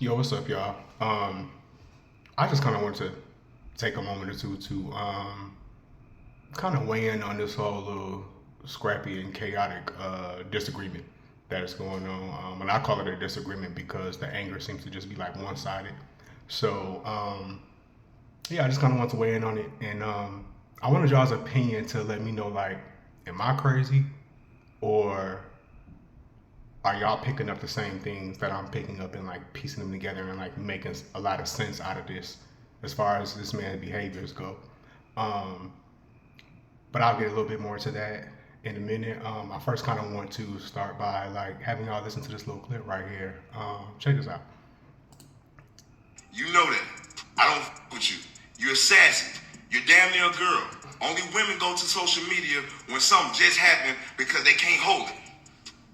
Yo, what's up, y'all? I just kind of want to take a moment or two to kind of weigh in on this whole little scrappy and chaotic disagreement that is going on. And I call it a disagreement because the anger seems to just be like one-sided. So, yeah, I just kind of want to weigh in on it, and I wanted y'all's opinion to let me know, like, am I crazy, or are y'all picking up the same things that I'm picking up and like piecing them together and like making a lot of sense out of this as far as this man's behaviors go? Um, but I'll get a little bit more to that in a minute. I first kind of want to start by like having y'all listen to this little clip right here. Check this out. You know that. I don't f with you. You're sassy. You're damn near a girl. Only women go to social media when something just happened because they can't hold it.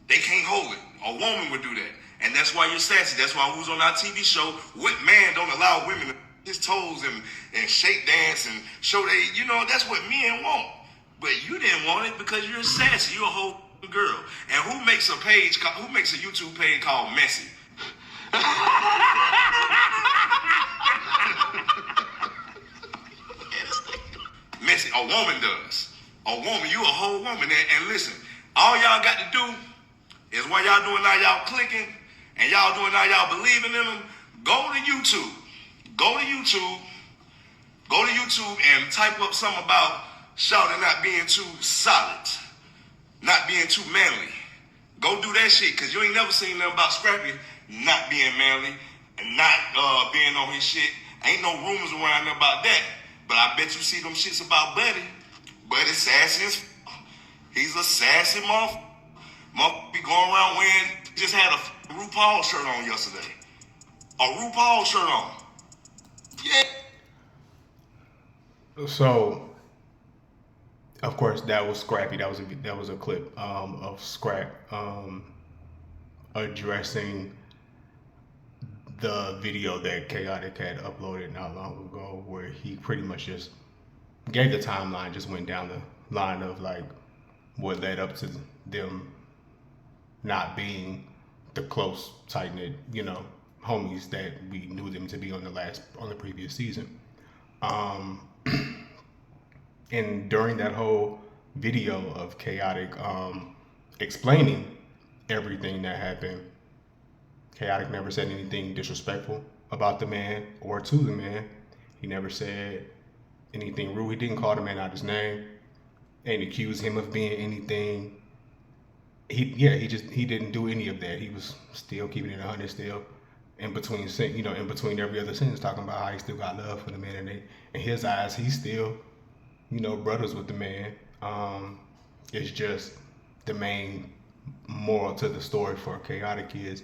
They can't hold it. A woman would do that. And that's why you're sassy. That's why who's on our TV show, what man don't allow women to his toes and shake dance and show that's what men want. But you didn't want it because you're sassy. You're a whole girl. And who makes a YouTube page called Messy? Messy, a woman does. A woman, you a whole woman. And listen, all y'all got to do is what y'all doing now, y'all clicking, and y'all doing now, y'all believing in them. Go to YouTube. Go to YouTube. Go to YouTube and type up something about Shawty not being too solid, not being too manly. Go do that shit, because you ain't never seen nothing about Scrappy not being manly and not being on his shit. Ain't no rumors around about that. But I bet you see them shits about Buddy. Buddy sassy as he's a sassy motherfucker. Motherfucker be going around wearing, just had a RuPaul shirt on yesterday. A RuPaul shirt on. Yeah. So, of course, that was Scrappy. That was a clip of Scrap addressing the video that Khaotic had uploaded not long ago, where he pretty much just gave the timeline, just went down the line of like what led up to them not being the close, tight-knit, homies that we knew them to be on the previous season. And during that whole video of Khaotic explaining everything that happened, Khaotic never said anything disrespectful about the man or to the man. He never said anything rude. He didn't call the man out his name and accuse him of being anything. He didn't do any of that. He was still keeping it 100 still in between every other sentence, talking about how he still got love for the man, and in his eyes he's still brothers with the man. It's just the main moral to the story for Khaotic is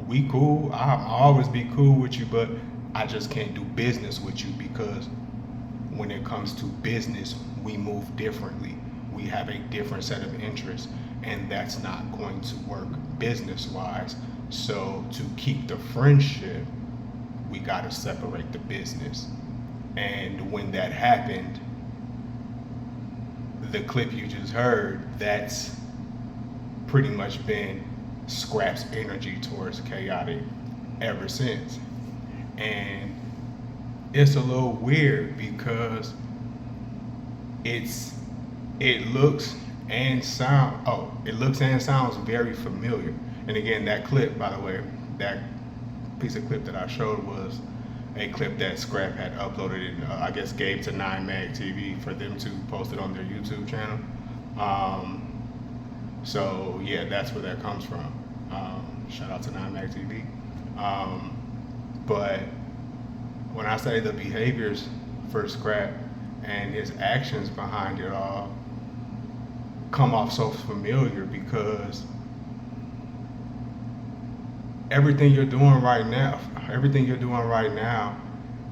we cool. I'll always be cool with you, but I just can't do business with you because when it comes to business, we move differently. We have a different set of interests, and that's not going to work business-wise. So to keep the friendship, we got to separate the business. And when that happened, the clip you just heard, that's pretty much been Scrap's energy towards Khaotic ever since. And it's a little weird because it looks and sounds very familiar. And again, that clip, by the way, that piece of clip that I showed was a clip that Scrap had uploaded and I guess gave to 9mag TV for them to post it on their YouTube channel. So yeah, that's where that comes from. Shout out to 9mag TV. But when I say the behaviors for Scrap and his actions behind it all come off so familiar, because everything you're doing right now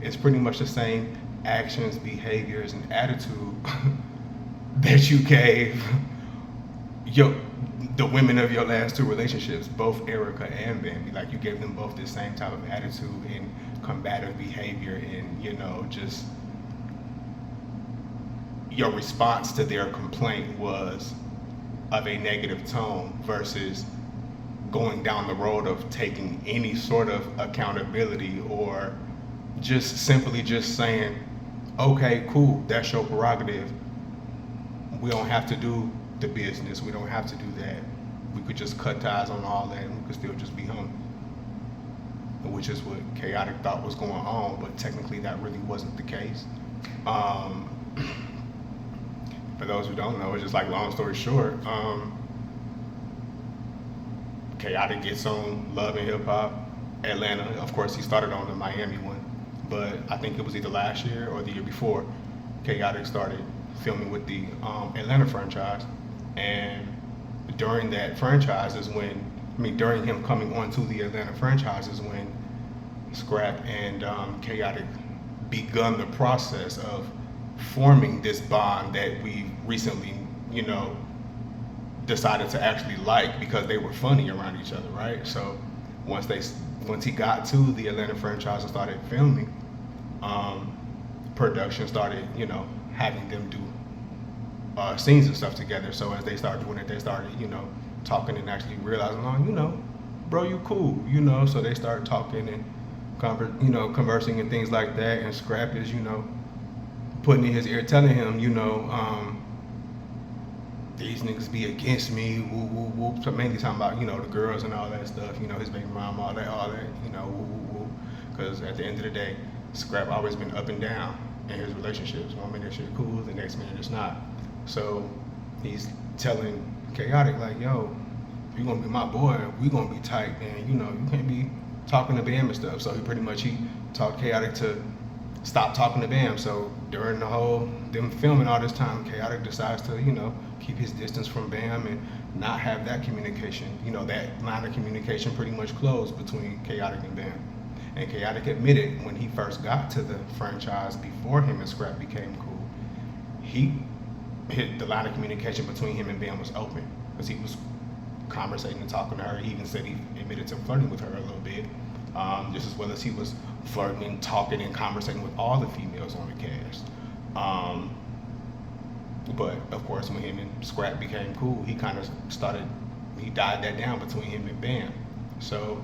is pretty much the same actions, behaviors, and attitude that you gave the women of your last two relationships, both Erica and Bambi. Like, you gave them both the same type of attitude and combative behavior, and just your response to their complaint was of a negative tone versus going down the road of taking any sort of accountability, or just simply just saying, okay, cool, that's your prerogative. We don't have to do the business. We don't have to do that. We could just cut ties on all that, and we could still just be home. Which is what Chaotic thought was going on, but technically that really wasn't the case. For those who don't know, it's just like, long story short, Chaotic gets on Love and Hip Hop Atlanta. Of course, he started on the Miami one, but I think it was either last year or the year before, Chaotic started filming with the Atlanta franchise. And during that franchise is when, during him coming onto the Atlanta franchise is when Scrap and Chaotic begun the process of forming this bond that we recently, decided to actually like, because they were funny around each other, right? So once he got to the Atlanta franchise and started filming, production started, having them do scenes and stuff together. So as they started doing it, they started, talking and actually realizing, oh, bro, you cool, So they started talking and conversing and things like that. And Scrap is, putting in his ear, telling him, these niggas be against me, woo woo woo. So mainly talking about, the girls and all that stuff, his baby mom, all that, woo woo woo. Because at the end of the day, Scrap always been up and down in his relationships. One minute shit cool, the next minute it's not. So he's telling Chaotic, like, yo, if you're gonna be my boy, we gonna be tight, and you can't be talking to Bam and stuff. So he taught Chaotic to stop talking to Bam. So during them filming all this time, Chaotic decides to, keep his distance from Bam and not have that communication. That line of communication pretty much closed between Chaotic and Bam. And Chaotic admitted when he first got to the franchise, before him and Scrap became cool, the line of communication between him and Bam was open, because he was conversating and talking to her. He even said he admitted to flirting with her a little bit, just as well as he was flirting and talking and conversating with all the females on the cast. But of course, when him and Scrap became cool, he kind of died that down between him and Bam. So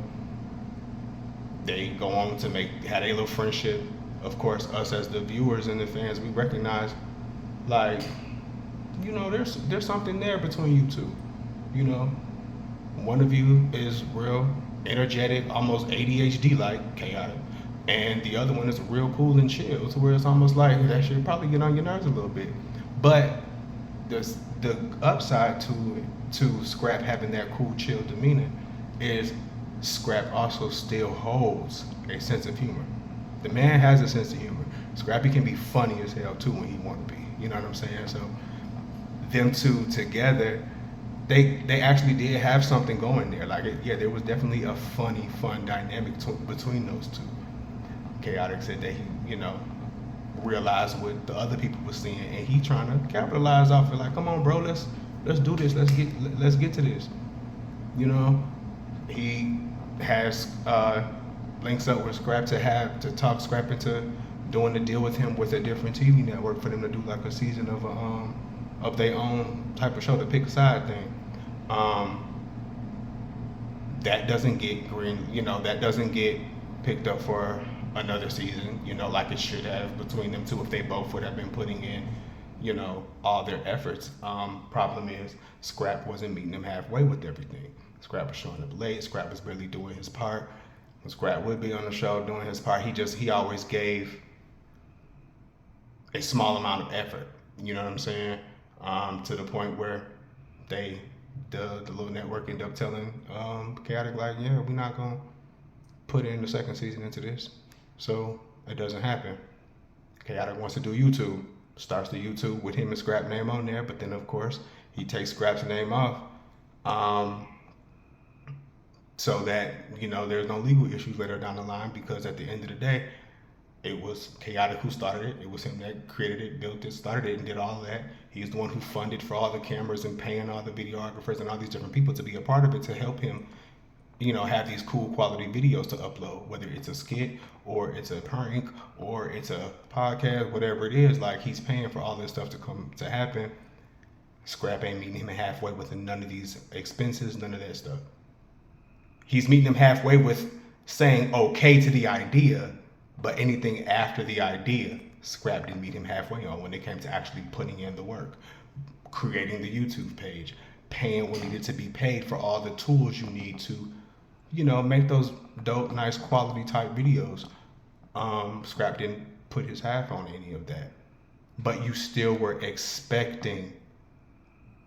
they go on to had a little friendship. Of course, us as the viewers and the fans, we recognize, like, there's something there between you two. One of you is real energetic, almost ADHD-like, Chaotic, and the other one is real cool and chill, to where it's almost like that shit probably get on your nerves a little bit. But the upside to Scrap having that cool, chill demeanor is Scrap also still holds a sense of humor. The man has a sense of humor. Scrappy can be funny as hell too when he want to be. You know what I'm saying? So them two together, they actually did have something going there. Like, there was definitely a fun dynamic between those two. Chaotic said that he, realized what the other people were seeing, and he trying to capitalize off it. Like, come on, bro, let's do this. Let's get to this. He has links up with Scrap to talk Scrap into doing the deal with him with a different TV network for them to do like a season of their own type of show, to pick a side thing. That doesn't get that doesn't get picked up for another season, like it should have between them two, if they both would have been putting in, all their efforts. Problem is, Scrap wasn't meeting them halfway with everything. Scrap was showing up late. Scrap was barely doing his part. When Scrap would be on the show doing his part, he always gave a small amount of effort. You know what I'm saying? To the point where the little network ended up telling Chaotic, like, yeah, we're not gonna put in the second season into this, so it doesn't happen. Chaotic wants to do YouTube, starts the YouTube with him and Scrap name on there, but then of course he takes Scrap's name off, so that there's no legal issues later down the line, because at the end of the day, it was Chaotic who started it. It was him that created it, built it, started it, and did all of that. He's the one who funded for all the cameras and paying all the videographers and all these different people to be a part of it, to help him, have these cool quality videos to upload, whether it's a skit or it's a prank or it's a podcast, whatever it is. Like, he's paying for all this stuff to happen. Scrap ain't meeting him halfway with none of these expenses, none of that stuff. He's meeting them halfway with saying okay to the idea, but anything after the idea, Scrap didn't meet him halfway on when it came to actually putting in the work, creating the YouTube page, paying what needed to be paid for all the tools you need to, make those dope, nice quality type videos. Scrap didn't put his half on any of that, but you still were expecting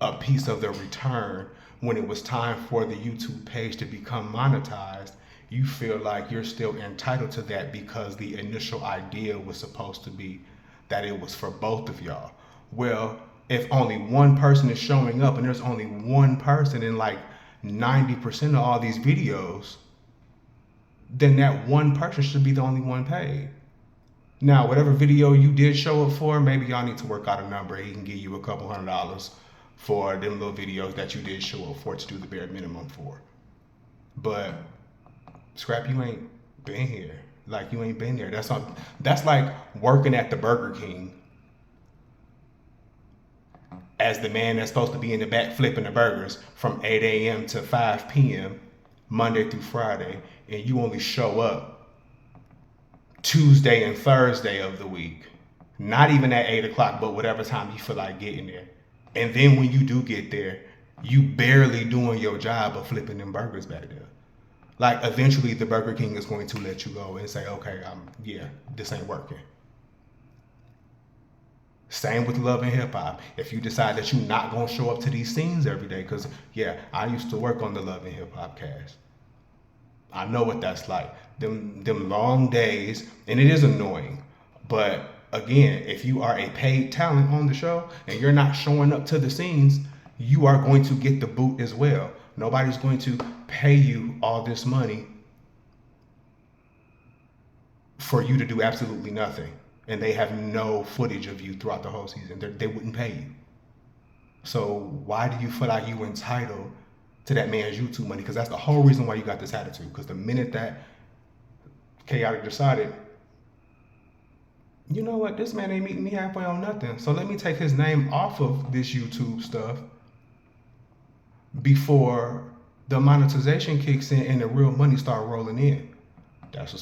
a piece of the return when it was time for the YouTube page to become monetized. You feel like you're still entitled to that because the initial idea was supposed to be that it was for both of y'all. Well, if only one person is showing up and there's only one person in like 90% of all these videos, then that one person should be the only one paid. Now, whatever video you did show up for, maybe y'all need to work out a number. He can give you a couple $100 for them little videos that you did show up for to do the bare minimum for. But Scrap, you ain't been here. Like, you ain't been there. That's like working at the Burger King as the man that's supposed to be in the back flipping the burgers from 8 a.m. to 5 p.m. Monday through Friday, and you only show up Tuesday and Thursday of the week. Not even at 8 o'clock, but whatever time you feel like getting there. And then when you do get there, you barely doing your job of flipping them burgers back there. Like, eventually the Burger King is going to let you go and say, okay, this ain't working. Same with Love and Hip Hop. If you decide that you're not going to show up to these scenes every day, because, I used to work on the Love and Hip Hop cast. I know what that's like. Them long days, and it is annoying. But, again, if you are a paid talent on the show and you're not showing up to the scenes, you are going to get the boot as well. Nobody's going to pay you all this money for you to do absolutely nothing. And they have no footage of you throughout the whole season. They wouldn't pay you. So why do you feel like you entitled to that man's YouTube money? Because that's the whole reason why you got this attitude. Because the minute that Khaotic decided, you know what, this man ain't meeting me halfway on nothing, so let me take his name off of this YouTube stuff before the monetization kicks in and the real money start rolling in. That's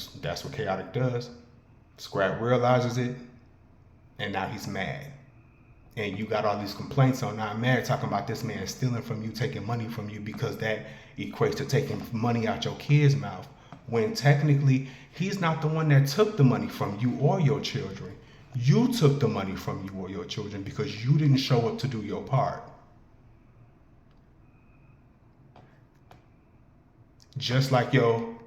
what Khaotic does. Scrap realizes it, and now he's mad. And you got all these complaints on Not Mad talking about this man stealing from you, taking money from you, because that equates to taking money out your kid's mouth. When technically, he's not the one that took the money from you or your children. You took the money from you or your children because you didn't show up to do your part. Just like your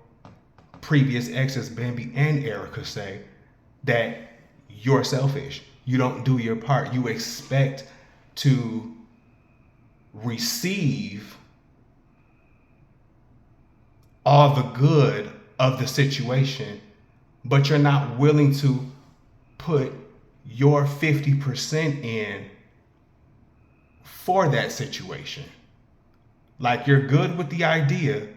previous exes, Bambi and Erica, say that you're selfish. You don't do your part. You expect to receive all the good of the situation, but you're not willing to put your 50% in for that situation. Like, you're good with the idea.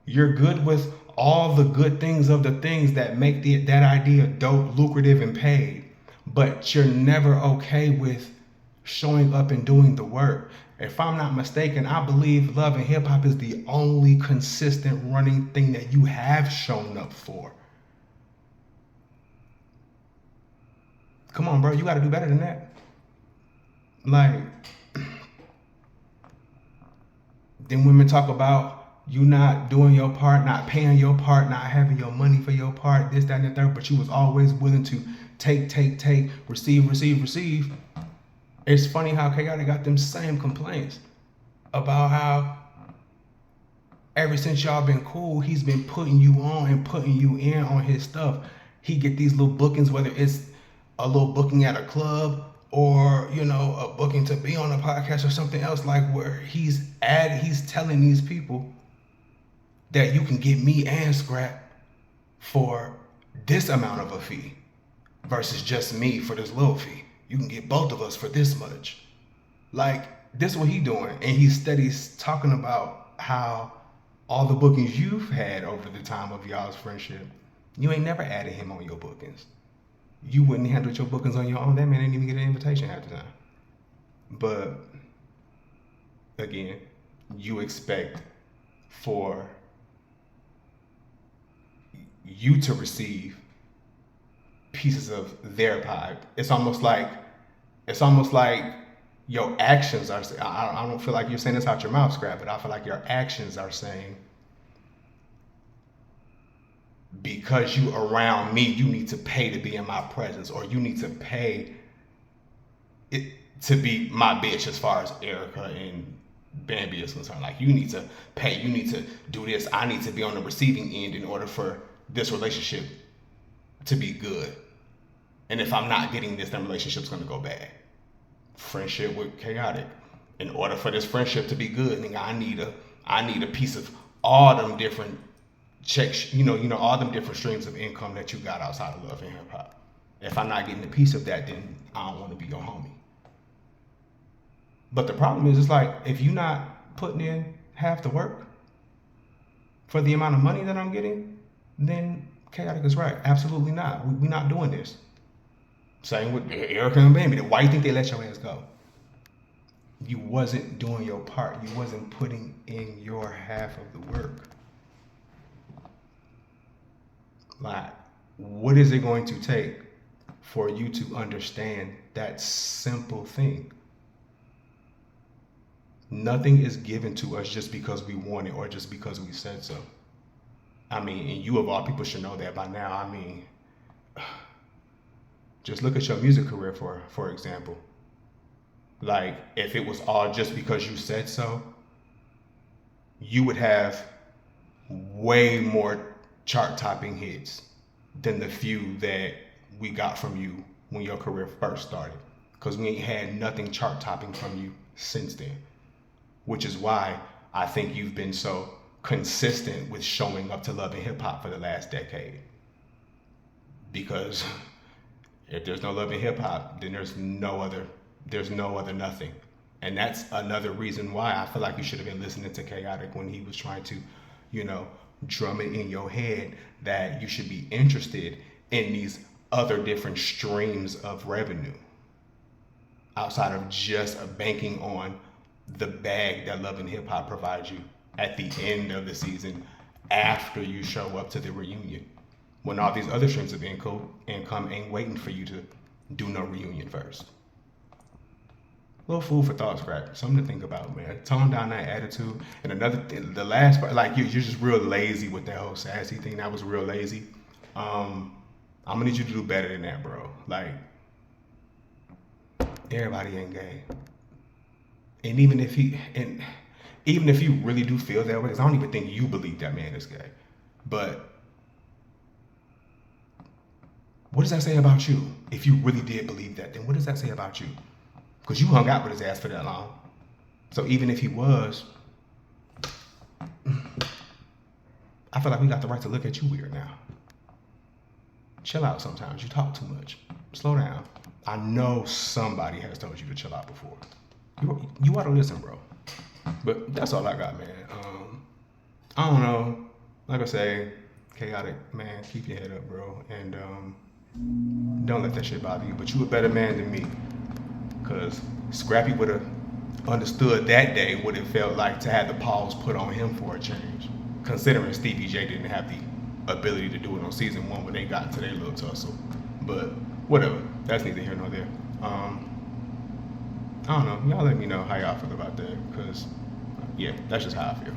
You're good with all the good things of the things that make that idea dope, lucrative, and paid. But you're never okay with showing up and doing the work. If I'm not mistaken, I believe Love and Hip Hop is the only consistent running thing that you have shown up for. Come on, bro. You got to do better than that. Like, then women talk about you not doing your part, not paying your part, not having your money for your part, this, that, and the third, but you was always willing to take, receive. It's funny how Khaotic got them same complaints about how ever since y'all been cool, he's been putting you on and putting you in on his stuff. He get these little bookings, whether it's a little booking at a club or, a booking to be on a podcast or something else, like where he's telling these people that you can get me and Scrap for this amount of a fee versus just me for this little fee. You can get both of us for this much. Like, this is what he doing. And he steadies talking about how all the bookings you've had over the time of y'all's friendship, you ain't never added him on your bookings. You wouldn't handle your bookings on your own. That man didn't even get an invitation half the time. But, again, you expect for you to receive pieces of their pie. It's almost like your actions are. I don't feel like you're saying this out your mouth, Scrap, but I feel like your actions are saying, because you around me, you need to pay to be in my presence, or you need to pay it to be my bitch as far as Erica and Bambi is concerned. Like, you need to pay, you need to do this. I need to be on the receiving end in order for this relationship to be good. And if I'm not getting this, then relationship's gonna go bad. Friendship with Chaotic. In order for this friendship to be good, nigga, I need a piece of all them different checks, all them different streams of income that you got outside of love and hip hop. If I'm not getting a piece of that, then I don't want to be your homie. But the problem is, it's like, if you're not putting in half the work for the amount of money that I'm getting, then Chaotic is right. Absolutely not. We're not doing this. Same with Erica and Bambi. Why do you think they let your ass go? You wasn't doing your part. You wasn't putting in your half of the work. Like, what is it going to take for you to understand that simple thing? Nothing is given to us just because we want it or just because we said so. I mean, and you of all people should know that by now. I mean, just look at your music career, for example. Like, if it was all just because you said so, you would have way more chart-topping hits than the few that we got from you when your career first started. Because we ain't had nothing chart-topping from you since then. Which is why I think you've been so consistent with showing up to Love and Hip Hop for the last decade. Because if there's no Love and Hip Hop, then there's no other nothing. And that's another reason why I feel like you should have been listening to Chaotic when he was trying to, drum it in your head that you should be interested in these other different streams of revenue outside of just banking on the bag that Love and Hip Hop provides you at the end of the season after you show up to the reunion, when all these other streams of income ain't waiting for you to do no reunion first. Little food for thought, Scrap. Something to think about, man. Tone down that attitude. And another thing, the last part, like, you're just real lazy with that whole Sassy thing. That was real lazy. I'm gonna need you to do better than that, bro. Like, everybody ain't gay. And even if you really do feel that way, because I don't even think you believe that man is gay. But what does that say about you? If you really did believe that, then what does that say about you? Because you hung out with his ass for that long. So even if he was, I feel like we got the right to look at you weird now. Chill out sometimes. You talk too much. Slow down. I know somebody has told you to chill out before. You ought to listen, bro. But that's all I got, man. I don't know. Like I say, Chaotic, man, keep your head up, bro. And don't let that shit bother you. But you a better man than me. Because Scrappy would have understood that day what it felt like to have the pause put on him for a change. Considering Stevie J didn't have the ability to do it on season 1 when they got into their little tussle. But whatever. That's neither here nor there. I don't know. Y'all let me know how y'all feel about that. Because, yeah, that's just how I feel.